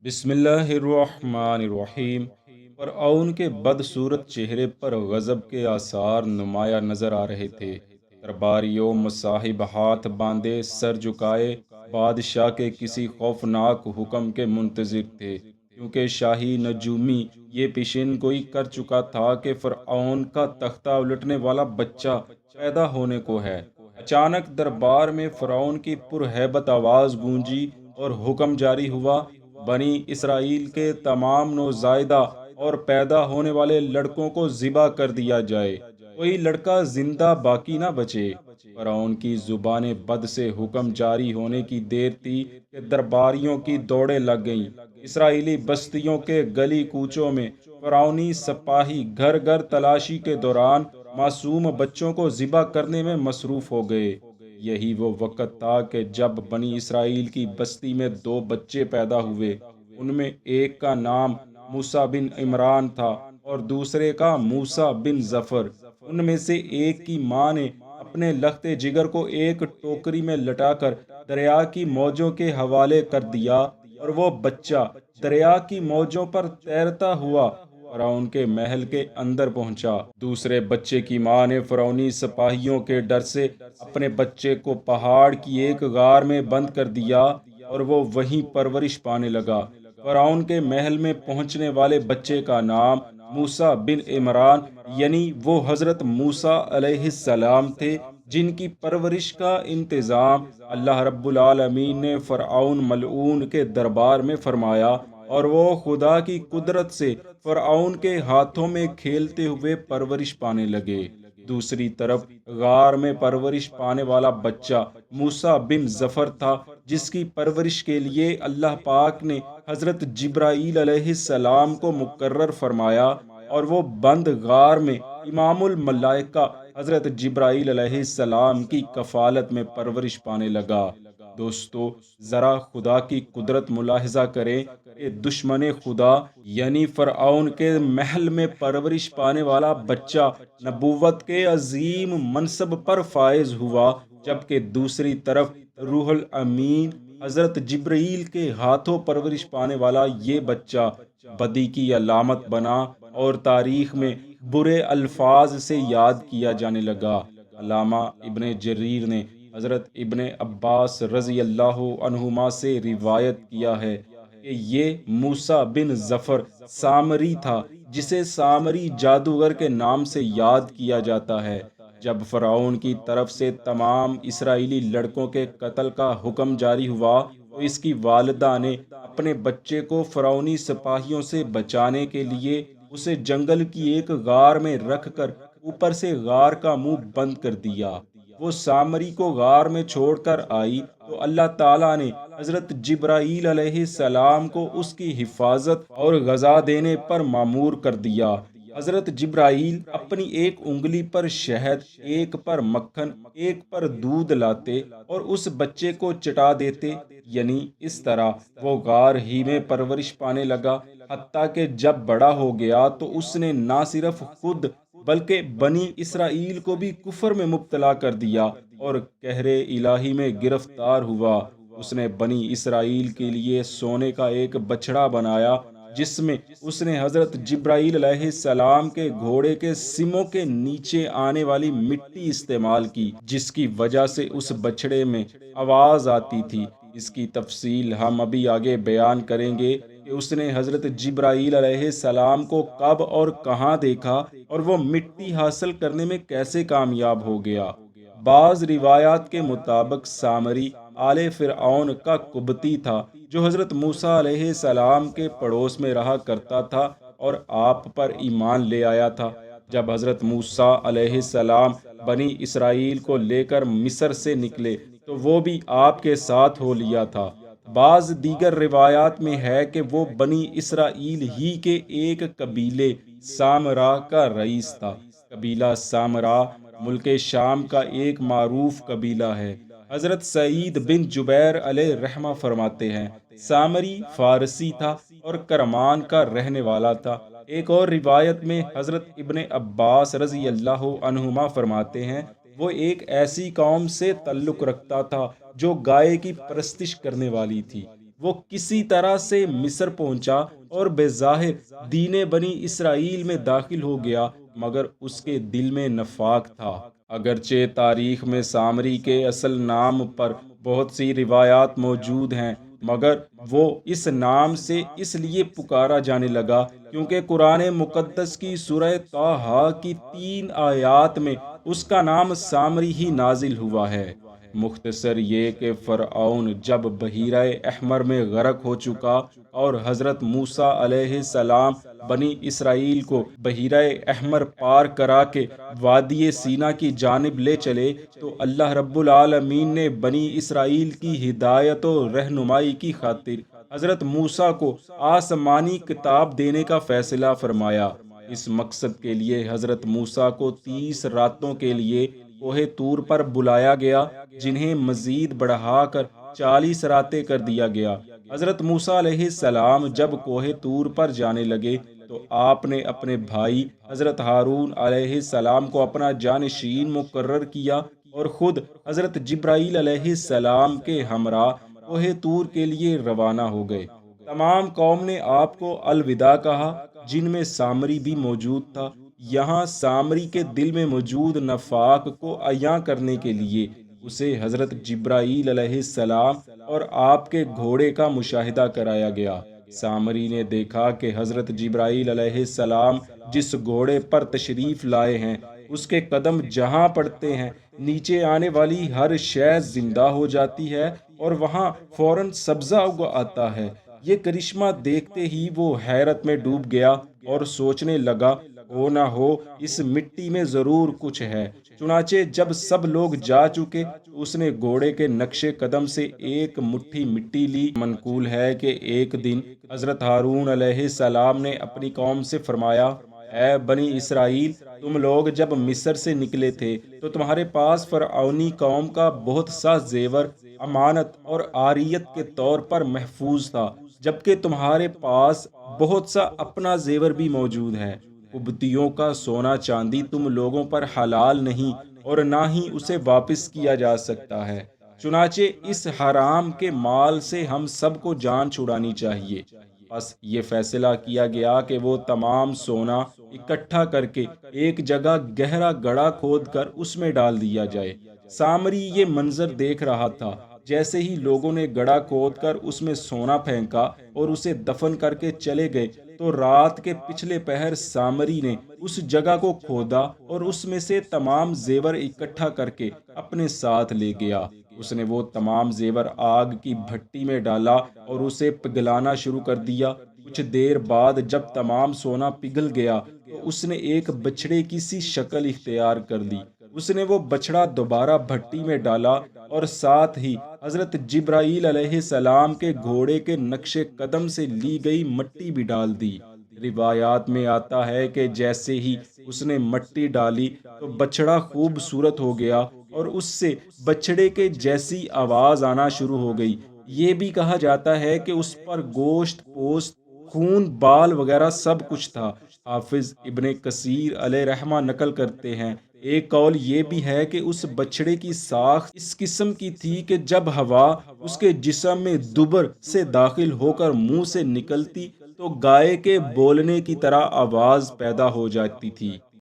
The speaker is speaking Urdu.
بسم اللہ الرحمن الرحیم۔ فرعون کے بدصورت چہرے پر غضب کے آثار نمایاں نظر آ رہے تھے۔ درباریوں مصاحب ہاتھ باندھے سر جھکائے بادشاہ کے کسی خوفناک حکم کے منتظر تھے، کیونکہ شاہی نجومی یہ پیشین گوئی کر چکا تھا کہ فرعون کا تختہ الٹنے والا بچہ پیدا ہونے کو ہے۔ اچانک دربار میں فرعون کی پرہیبت آواز گونجی اور حکم جاری ہوا، بنی اسرائیل کے تمام نوزائیدہ اور پیدا ہونے والے لڑکوں کو ذبح کر دیا جائے، کوئی لڑکا زندہ باقی نہ بچے۔ فرعون کی زبان بد سے حکم جاری ہونے کی دیر تھی کہ درباریوں کی دوڑیں لگ گئیں۔ اسرائیلی بستیوں کے گلی کوچوں میں فرعونی سپاہی گھر گھر تلاشی کے دوران معصوم بچوں کو ذبح کرنے میں مصروف ہو گئے۔ یہی وہ وقت تھا کہ جب بنی اسرائیل کی بستی میں دو بچے پیدا ہوئے۔ ان میں ایک کا نام موسیٰ بن عمران تھا اور دوسرے کا موسیٰ بن ظفر۔ ان میں سے ایک کی ماں نے اپنے لخت جگر کو ایک ٹوکری میں لٹا کر دریا کی موجوں کے حوالے کر دیا اور وہ بچہ دریا کی موجوں پر تیرتا ہوا فرعون کے محل کے اندر پہنچا۔ دوسرے بچے کی ماں نے فرعونی سپاہیوں کے ڈر سے اپنے بچے کو پہاڑ کی ایک غار میں بند کر دیا اور وہ وہیں پرورش پانے لگا۔ فرعون کے محل میں پہنچنے والے بچے کا نام موسیٰ بن عمران یعنی وہ حضرت موسیٰ علیہ السلام تھے، جن کی پرورش کا انتظام اللہ رب العالمین نے فرعون ملعون کے دربار میں فرمایا، اور وہ خدا کی قدرت سے فرعون کے ہاتھوں میں کھیلتے ہوئے پرورش پانے لگے۔ دوسری طرف غار میں پرورش پانے والا بچہ موسیٰ بن ظفر تھا، جس کی پرورش کے لیے اللہ پاک نے حضرت جبرائیل علیہ السلام کو مقرر فرمایا، اور وہ بند غار میں امام الملائکہ حضرت جبرائیل علیہ السلام کی کفالت میں پرورش پانے لگا۔ دوستو، ذرا خدا کی قدرت ملاحظہ کریں کہ دشمن خدا یعنی فرعون کے محل میں پرورش پانے والا بچہ نبوت کے عظیم منصب پر فائز ہوا، جبکہ دوسری طرف روح الامین حضرت جبرائیل کے ہاتھوں پرورش پانے والا یہ بچہ بدی کی علامت بنا اور تاریخ میں برے الفاظ سے یاد کیا جانے لگا۔ علامہ ابن جریر نے حضرت ابن عباس رضی اللہ عنہما سے روایت کیا ہے کہ یہ موسیٰ بن ظفر سامری تھا، جسے سامری جادوگر کے نام سے یاد کیا جاتا ہے۔ جب فرعون کی طرف سے تمام اسرائیلی لڑکوں کے قتل کا حکم جاری ہوا تو اس کی والدہ نے اپنے بچے کو فرعونی سپاہیوں سے بچانے کے لیے اسے جنگل کی ایک غار میں رکھ کر اوپر سے غار کا منہ بند کر دیا۔ وہ سامری کو غار میں چھوڑ کر آئی تو اللہ تعالیٰ نے حضرت جبرائیل علیہ السلام کو اس کی حفاظت اور غذا دینے پر مامور کر دیا۔ حضرت جبرائیل اپنی ایک انگلی پر شہد، ایک پر مکھن، ایک پر دودھ لاتے اور اس بچے کو چٹا دیتے، یعنی اس طرح وہ غار ہی میں پرورش پانے لگا، حتیٰ کہ جب بڑا ہو گیا تو اس نے نہ صرف خود بلکہ بنی اسرائیل کو بھی کفر میں مبتلا کر دیا اور قہر الہی میں گرفتار ہوا۔ اس نے بنی اسرائیل کے لیے سونے کا ایک بچڑا بنایا، جس میں اس نے حضرت جبرائیل علیہ السلام کے گھوڑے کے سموں کے نیچے آنے والی مٹی استعمال کی، جس کی وجہ سے اس بچڑے میں آواز آتی تھی۔ اس کی تفصیل ہم ابھی آگے بیان کریں گے کہ اس نے حضرت جبرائیل علیہ السلام کو کب اور کہاں دیکھا اور وہ مٹی حاصل کرنے میں کیسے کامیاب ہو گیا۔ بعض روایات کے مطابق سامری آل فرعون کا قبطی تھا، جو حضرت موسیٰ علیہ السلام کے پڑوس میں رہا کرتا تھا اور آپ پر ایمان لے آیا تھا۔ جب حضرت موسیٰ علیہ السلام بنی اسرائیل کو لے کر مصر سے نکلے تو وہ بھی آپ کے ساتھ ہو لیا تھا۔ بعض دیگر روایات میں ہے کہ وہ بنی اسرائیل ہی کے ایک قبیلے سامرا کا رئیس تھا۔ قبیلہ سامرا ملک شام کا ایک معروف قبیلہ ہے۔ حضرت سعید بن جبیر علیہ رحمہ فرماتے ہیں، سامری فارسی تھا اور کرمان کا رہنے والا تھا۔ ایک اور روایت میں حضرت ابن عباس رضی اللہ عنہما فرماتے ہیں، وہ ایک ایسی قوم سے تعلق رکھتا تھا جو گائے کی پرستش کرنے والی تھی۔ وہ کسی طرح سے مصر پہنچا اور بظاہر دین بنی اسرائیل میں داخل ہو گیا، مگر اس کے دل میں نفاق تھا۔ اگرچہ تاریخ میں سامری کے اصل نام پر بہت سی روایات موجود ہیں، مگر وہ اس نام سے اس لیے پکارا جانے لگا کیونکہ قرآن مقدس کی سورہ طٰہٰ کی 3 آیات میں اس کا نام سامری ہی نازل ہوا ہے۔ مختصر یہ کہ فرعون جب بحیرہ احمر میں غرق ہو چکا اور حضرت موسیٰ علیہ السلام بنی اسرائیل کو بحیرہ احمر پار کرا کے وادی سینا کی جانب لے چلے، تو اللہ رب العالمین نے بنی اسرائیل کی ہدایت و رہنمائی کی خاطر حضرت موسیٰ کو آسمانی کتاب دینے کا فیصلہ فرمایا۔ اس مقصد کے لیے حضرت موسیٰ کو 30 راتوں کے لیے کوہ طور پر بلایا گیا، جنہیں مزید بڑھا کر 40 راتیں کر دیا گیا۔ حضرت موسیٰ علیہ السلام جب کوہ طور پر جانے لگے تو آپ نے اپنے بھائی حضرت ہارون علیہ السلام کو اپنا جانشین مقرر کیا اور خود حضرت جبرائیل علیہ السلام کے ہمراہ کوہ طور کے لیے روانہ ہو گئے۔ تمام قوم نے آپ کو الوداع کہا، جن میں سامری بھی موجود تھا۔ یہاں سامری کے دل میں موجود نفاق کو عیاں کرنے کے لیے اسے حضرت جبرائیل علیہ السلام اور آپ کے گھوڑے کا مشاہدہ کرایا گیا۔ سامری نے دیکھا کہ حضرت جبرائیل علیہ السلام جس گھوڑے پر تشریف لائے ہیں، اس کے قدم جہاں پڑتے ہیں نیچے آنے والی ہر شے زندہ ہو جاتی ہے اور وہاں فوراً سبزہ اگ آتا ہے۔ یہ کرشمہ دیکھتے ہی وہ حیرت میں ڈوب گیا اور سوچنے لگا، ہو نہ ہو اس مٹی میں ضرور کچھ ہے۔ چنانچہ جب سب لوگ جا چکے تو اس نے گھوڑے کے نقش قدم سے ایک مٹھی مٹی لی۔ منقول ہے کہ ایک دن حضرت ہارون علیہ السلام نے اپنی قوم سے فرمایا، اے بنی اسرائیل، تم لوگ جب مصر سے نکلے تھے تو تمہارے پاس فرعونی قوم کا بہت سا زیور امانت اور عاریت کے طور پر محفوظ تھا، جبکہ تمہارے پاس بہت سا اپنا زیور بھی موجود ہے۔ قبطیوں کا سونا چاندی تم لوگوں پر حلال نہیں اور نہ ہی اسے واپس کیا جا سکتا ہے، چنانچہ اس حرام کے مال سے ہم سب کو جان چھڑانی چاہیے۔ بس یہ فیصلہ کیا گیا کہ وہ تمام سونا اکٹھا کر کے ایک جگہ گہرا گڑھا کھود کر اس میں ڈال دیا جائے۔ سامری یہ منظر دیکھ رہا تھا۔ جیسے ہی لوگوں نے گڑھا کھود کر اس میں سونا پھینکا اور اسے دفن کر کے چلے گئے، تو رات کے پچھلے پہر سامری نے اس جگہ کو کھودا اور اس میں سے تمام زیور اکٹھا کر کے اپنے ساتھ لے گیا۔ اس نے وہ تمام زیور آگ کی بھٹی میں ڈالا اور اسے پگھلانا شروع کر دیا۔ کچھ دیر بعد جب تمام سونا پگھل گیا تو اس نے ایک بچھڑے کی سی شکل اختیار کر لی۔ اس نے وہ بچڑا دوبارہ بھٹی میں ڈالا اور ساتھ ہی حضرت جبرائیل علیہ السلام کے گھوڑے کے نقش قدم سے لی گئی مٹی بھی ڈال دی۔ روایات میں آتا ہے کہ جیسے ہی اس نے مٹی ڈالی تو بچڑا خوبصورت ہو گیا اور اس سے بچڑے کے جیسی آواز آنا شروع ہو گئی۔ یہ بھی کہا جاتا ہے کہ اس پر گوشت، پوست، خون، بال وغیرہ سب کچھ تھا۔ حافظ ابن کثیر علیہ رحمہ نقل کرتے ہیں، ایک قول یہ بھی ہے کہ اس بچڑے کی ساخت اس قسم کی تھی کہ جب ہوا اس کے جسم میں دبر سے داخل ہو کر منہ سے نکلتی تو گائے کے بولنے کی طرح آواز پیدا ہو جاتی تھی۔